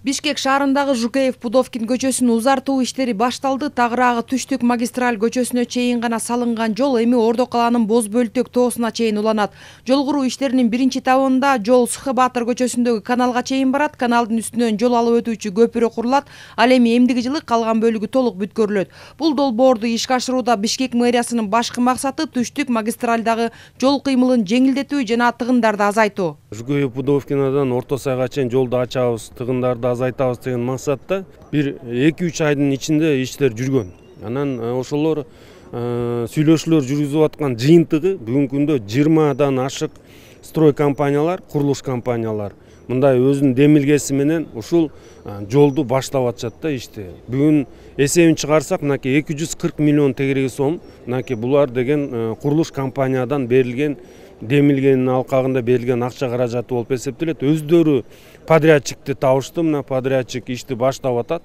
Бишкек шаарындагы Жукеев Пудовкин көчөсүн узартуу иштери башталды. Тагыраагы Түштүк магистраль көчөсүнө чейин гана салынган жол эми Ордо калаанын Боз Бөлтөк тоосуна чейин уланат. Жол куруу иштеринин биринчи табында жол Сухы Баатыр көчөсүндөгү каналга чейин барат. Каналдын үстүнөн жол алып өтүүчү көпүрө курулат. Ал эми эмдиги жылы калган бөлүгү толук бүткөрүлөт. Бул долбоорду ишке ашырууда Бишкек мэриясынын башкы максаты Түштүк магистралдагы жол кыймылын жеңилдетүү жана тыгындарды азайтуу. Жукеев Пудовкинадан Орто Сайга чейин жолду ачабыз, тыгындарды азайтабыз деген максатта бир 2-3 айдын ичинде иштер жүргөн. Анан ошолор сүйлөшүүлөр жүргүзүп аткан жыйынтыгы бүгүнкү күндө 20дан ашык строй компаниялар, курулуш компаниялар мындай өзүнүн демилгеси менен ушул жолду баштап атышат да ишти. Бүгүн эсебин чыгарсак, мынакей 240 миллион тегереги сом, мынакей булар деген курулуш компаниядан берилген демилгенин алкагында берилген акча каражаты болуп эсептелет. Өздөрү подрядчикти табышты, мына подрядчик ишти баштап атат.